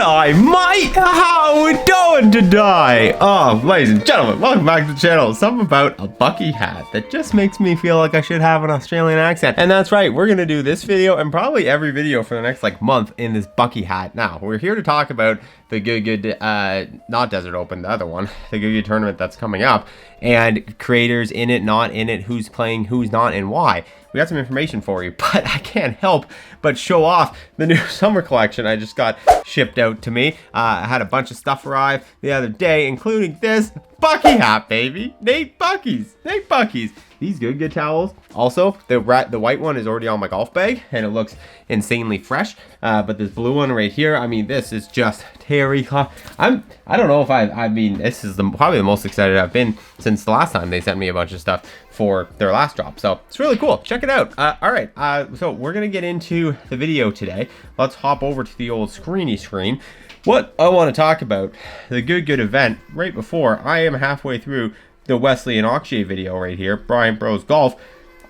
G'day, mate! How we doing today? Oh, ladies and gentlemen, welcome back to the channel. Something about a Bucky hat that just makes me feel like I should have an Australian accent. And that's right, we're gonna do this video and probably every video for the next month in this Bucky hat. Now, we're here to talk about the good, not Desert Open, the other one, the good tournament that's coming up, and creators in it, not in it, who's playing, who's not, and why. We got some information for you, but I can't help but show off the new summer collection I just got shipped out to me. I had a bunch of stuff arrive the other day, including this Bucky hat, baby. Nate Bucky's. These good towels. Also, the white one is already on my golf bag, and it looks insanely fresh. But this blue one right here, I mean, this is just terry. I don't know if I mean, this is probably the most excited I've been since the last time they sent me a bunch of stuff for their last drop. So it's really cool. Check it out. All right. So we're gonna get into the video today. Let's hop over to the old screen. What I want to talk about, the good event right before I am halfway through the Wesley and Akshay video right here, Brian Bros Golf.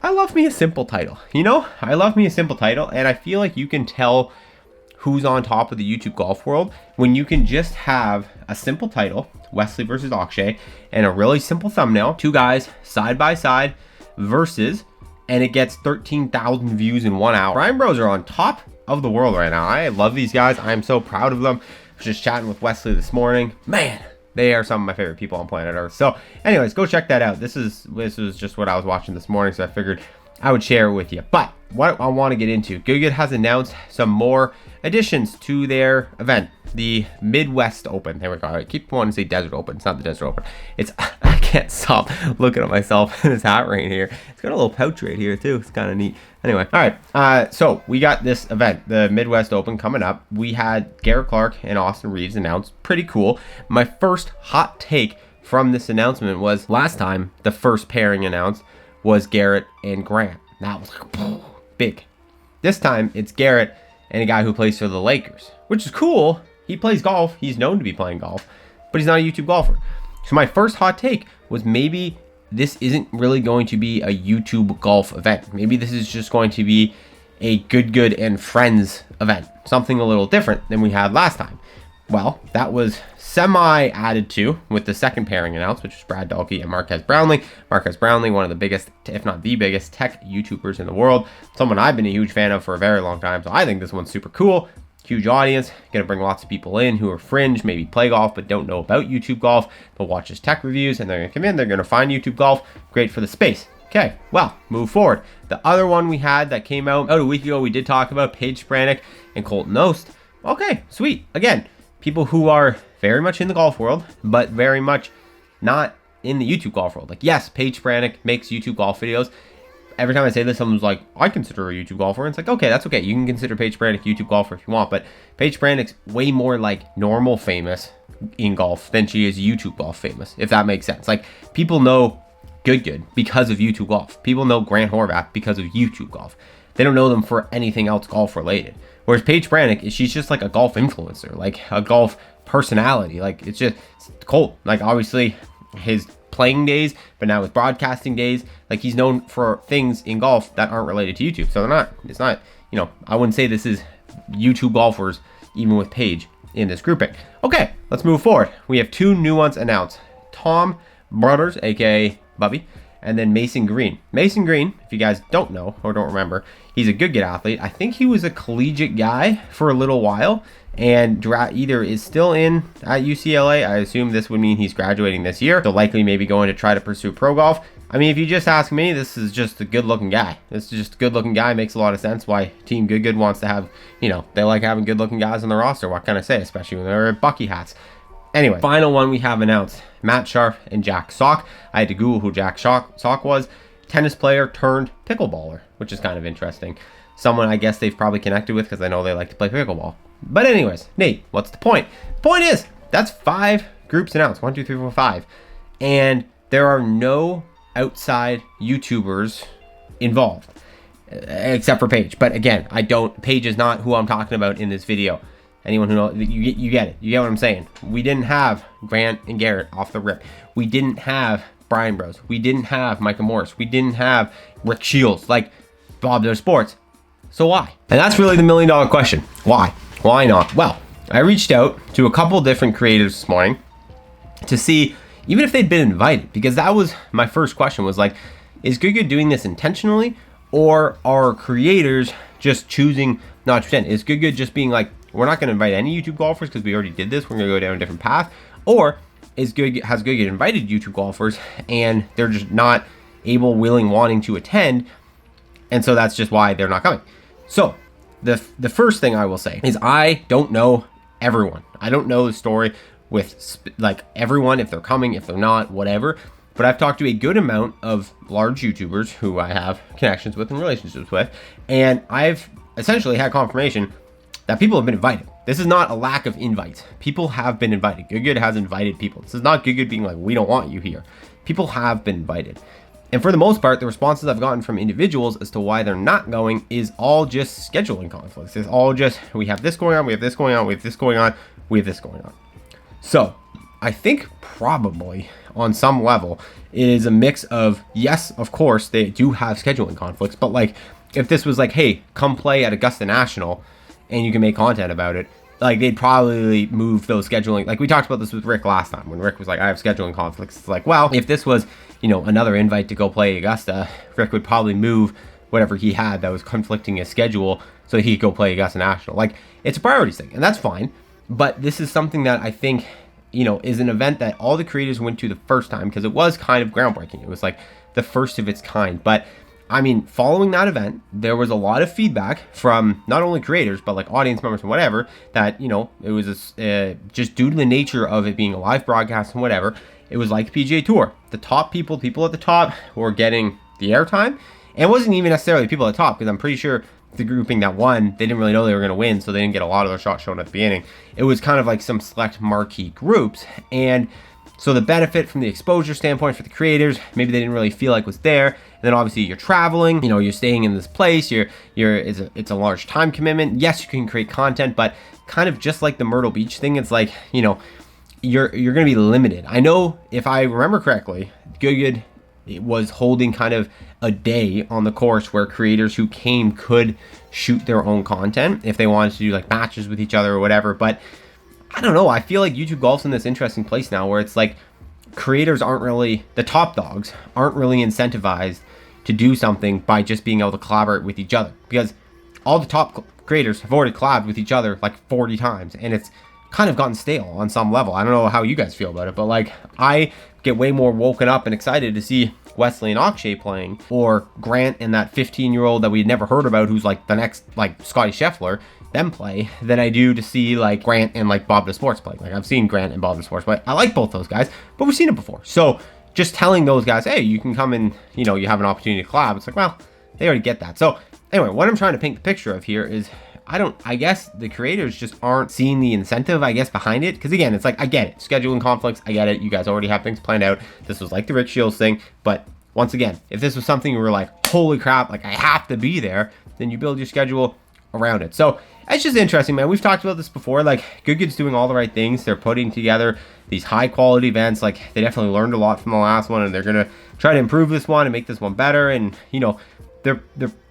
I love me a simple title, you know? I love me a simple title, and I feel like you can tell who's on top of the YouTube golf world when you can just have a simple title, Wesley versus Akshay, and a really simple thumbnail, two guys side by side versus, and it gets 13,000 views in 1 hour. Brian Bros are on top of the world right now. I love these guys. I am so proud of them. I was just chatting with Wesley this morning. Man, they are some of my favorite people on planet Earth. So anyways, go check that out. This was just what I was watching this morning, so I figured I would share it with you. But what I want to get into, Good has announced some more additions to their event, the Midwest Open. There we go. I keep wanting to say Desert Open. It's not the Desert Open. It's, I can't stop looking at myself in this hat right here. It's got a little pouch right here too. It's kind of neat. Anyway, all right. So we got this event, the Midwest Open, coming up. We had Garrett Clark and Austin Reeves announced. Pretty cool. My first hot take from this announcement was last time the first pairing announced was Garrett and Grant. That was like big. This time it's Garrett and a guy who plays for the Lakers, which is cool. He plays golf. He's known to be playing golf, but he's not a YouTube golfer. So my first hot take was maybe this isn't really going to be a YouTube golf event. Maybe this is just going to be a good and friends event, something a little different than we had last time. Well, that was semi-added to with the second pairing announced, which was Brad Dalkey and Marquez Brownlee. Marquez Brownlee, one of the biggest, if not the biggest, tech YouTubers in the world. Someone I've been a huge fan of for a very long time, so I think this one's super cool. Huge audience, gonna bring lots of people in who are fringe, maybe play golf but don't know about YouTube golf. They'll watch his tech reviews and they're gonna come in, they're gonna find YouTube golf. Great for the space. Okay, well, move forward. The other one we had that came out a week ago, we did talk about Paige Spranick and Colton Oast. Okay, sweet. Again, people who are very much in the golf world, but very much not in the YouTube golf world. Like, yes, Paige Spranick makes YouTube golf videos. Every time I say this, someone's like, I consider her a YouTube golfer. And it's like, okay, that's okay. You can consider Paige Spranick a YouTube golfer if you want, but Paige Spranick's way more like normal famous in golf than she is YouTube golf famous, if that makes sense. Like, people know Good because of YouTube golf. People know Grant Horvath because of YouTube golf. They don't know them for anything else golf related. Whereas Paige Spranick, she's just like a golf influencer, like a golf personality. Like, it's cool. Like, obviously his playing days, but now his broadcasting days, like, he's known for things in golf that aren't related to YouTube. So it's not, you know, I wouldn't say this is YouTube golfers, even with Paige in this grouping. Okay, let's move forward. We have two new ones announced. Tom Brothers, aka Bubby, and then Mason Green. Mason Green, if you guys don't know or don't remember, he's a good athlete. I think he was a collegiate guy for a little while and either is still in at UCLA. I assume this would mean he's graduating this year. So likely maybe going to try to pursue pro golf. I mean, if you just ask me, this is just a good looking guy. This is just a good looking guy. Makes a lot of sense why Team Good wants to have, you know, they like having good looking guys on the roster. What can I say? Especially when they're Bucky hats. Anyway, final one we have announced, Matt Sharp and Jack Sock. I had to Google who Jack Sock was. Tennis player turned pickleballer, which is kind of interesting. Someone I guess they've probably connected with because I know they like to play pickleball. But anyways, Nate, what's the point? The point is, that's 5 groups announced, 1, 2, 3, 4, 5. And there are no outside YouTubers involved, except for Paige. But again, Paige is not who I'm talking about in this video. Anyone who knows, you get it. You get what I'm saying. We didn't have Grant and Garrett off the rip. We didn't have Brian Bros. We didn't have Micah Morris. We didn't have Rick Shields, like Bob Does Sports. So why? And that's really the $1 million question. Why? Why not? Well, I reached out to a couple different creators this morning to see even if they'd been invited, because that was my first question, was like, is Good doing this intentionally, or are creators just choosing not to attend? Is Good just being like, we're not going to invite any YouTube golfers because we already did this, we're going to go down a different path? Or has Good invited YouTube golfers and they're just not able, willing, wanting to attend, and so that's just why they're not coming? So the first thing I will say is I don't know everyone. I don't know the story with like everyone, if they're coming, if they're not, whatever. But I've talked to a good amount of large YouTubers who I have connections with and relationships with, and I've essentially had confirmation that people have been invited. This is not a lack of invites. People have been invited. Good has invited people. This is not Good being like, we don't want you here. People have been invited. And for the most part, the responses I've gotten from individuals as to why they're not going is all just scheduling conflicts. It's all just, we have this going on, we have this going on, we have this going on, we have this going on. So I think probably on some level it is a mix of, yes, of course, they do have scheduling conflicts, but like if this was like, hey, come play at Augusta National and you can make content about it, like they'd probably move those scheduling. Like we talked about this with Rick last time when Rick was like, I have scheduling conflicts. It's like, well, if this was, you know, another invite to go play Augusta, Rick would probably move whatever he had that was conflicting his schedule so he could go play Augusta National. Like, it's a priorities thing, and that's fine. But this is something that I think, you know, is an event that all the creators went to the first time because it was kind of groundbreaking. It was like the first of its kind. But I mean, following that event, there was a lot of feedback from not only creators, but like audience members and whatever, that, you know, it was just due to the nature of it being a live broadcast and whatever, it was like PGA Tour. The top people at the top were getting the airtime. And it wasn't even necessarily people at the top, because I'm pretty sure the grouping that won, they didn't really know they were going to win, so they didn't get a lot of their shots shown at the beginning. It was kind of like some select marquee groups. And so the benefit from the exposure standpoint for the creators, maybe they didn't really feel like was there. And then obviously you're traveling, you know, you're staying in this place, it's a large time commitment. Yes, you can create content, but kind of just like the Myrtle Beach thing, it's like, you know, you're going to be limited. I know, if I remember correctly, Good was holding kind of a day on the course where creators who came could shoot their own content if they wanted to do like matches with each other or whatever. But I don't know, I feel like YouTube golf's in this interesting place now where it's like creators aren't really, the top dogs aren't really incentivized to do something by just being able to collaborate with each other, because all the top creators have already collabed with each other like 40 times, and it's kind of gotten stale on some level. I don't know how you guys feel about it, but like I get way more woken up and excited to see Wesley and Akshay playing, or Grant and that 15-year-old that we'd never heard about who's like the next like Scotty Scheffler, them play, than I do to see like Grant and like Bob the Sports play. Like I've seen Grant and Bob the Sports play. I like both those guys, but we've seen it before. So just telling those guys, hey, you can come and, you know, you have an opportunity to collab, it's like, well, they already get that. So anyway, what I'm trying to paint the picture of here is I guess the creators just aren't seeing the incentive, I guess, behind it. Because again, it's like, I get it. Scheduling conflicts, I get it. You guys already have things planned out. This was like the Rick Shields thing. But once again, if this was something you were like, holy crap, like I have to be there, then you build your schedule around it. So it's just interesting, man. We've talked about this before. Like Good's doing all the right things. They're putting together these high quality events. Like they definitely learned a lot from the last one, and they're going to try to improve this one and make this one better. And, you know,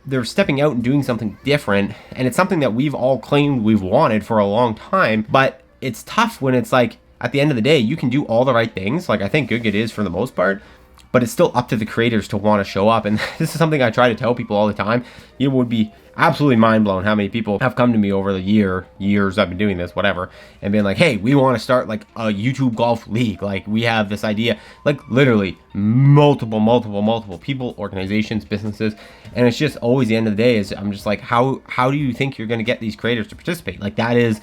they're stepping out and doing something different, and it's something that we've all claimed we've wanted for a long time. But it's tough when it's like, at the end of the day, you can do all the right things, like I think Good is for the most part, but it's still up to the creators to want to show up. And this is something I try to tell people all the time. You would be absolutely mind blown how many people have come to me over the years I've been doing this, whatever, and been like, hey, we want to start like a YouTube golf league. Like we have this idea, like literally multiple people, organizations, businesses. And it's just always the end of the day is I'm just like, how do you think you're going to get these creators to participate? Like that is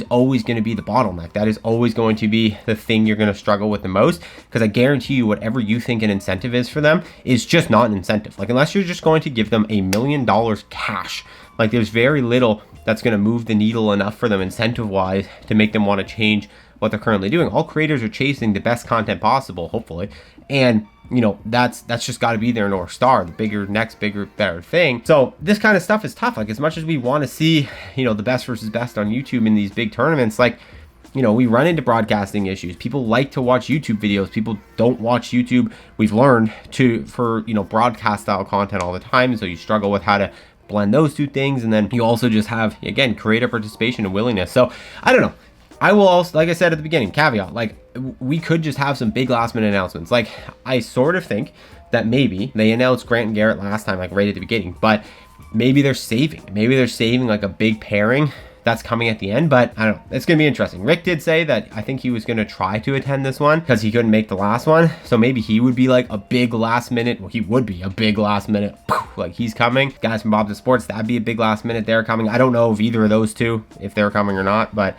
always going to be the bottleneck. That is always going to be the thing you're going to struggle with the most, because I guarantee you whatever you think an incentive is for them is just not an incentive. Like unless you're just going to give them $1 million cash, like there's very little that's going to move the needle enough for them incentive wise to make them want to change what they're currently doing. All creators are chasing the best content possible, hopefully, and you know, that's just got to be their North Star, the bigger, better thing. So this kind of stuff is tough. Like as much as we want to see, you know, the best versus best on YouTube in these big tournaments, like, you know, we run into broadcasting issues. People like to watch YouTube videos. People don't watch YouTube. We've learned for, you know, broadcast style content all the time. So you struggle with how to blend those two things, and then you also just have, again, creator participation and willingness. So I don't know. I will also, like I said at the beginning, caveat, like we could just have some big last minute announcements. Like I sort of think that maybe they announced Grant and Garrett last time, like right at the beginning, but maybe they're saving like a big pairing that's coming at the end. But I don't know, it's gonna be interesting. Rick did say that I think he was gonna try to attend this one because he couldn't make the last one, so maybe he would be like a big last minute, well, he would be a big last minute, like he's coming. Guys from Bob to Sports, that'd be a big last minute, they're coming. I don't know if either of those two, if they're coming or not, but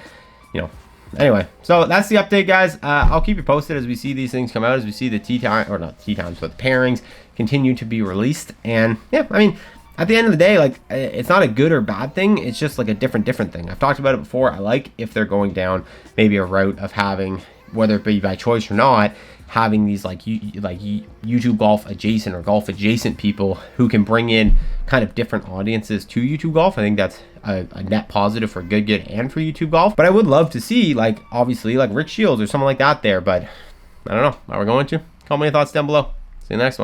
you know, anyway, so that's the update, guys. I'll keep you posted as we see these things come out, as we see the tee time, or not tee times, but the pairings continue to be released. And yeah, I mean, at the end of the day, like it's not a good or bad thing. It's just like a different thing. I've talked about it before. I like if they're going down maybe a route of having, whether it be by choice or not, having these like YouTube golf adjacent or golf adjacent people who can bring in kind of different audiences to YouTube golf. I think that's a net positive for good and for YouTube golf. But I would love to see, like, obviously like Rick Shields or someone like that there, but I don't know. How we're going to? Call me your thoughts down below. See you next one.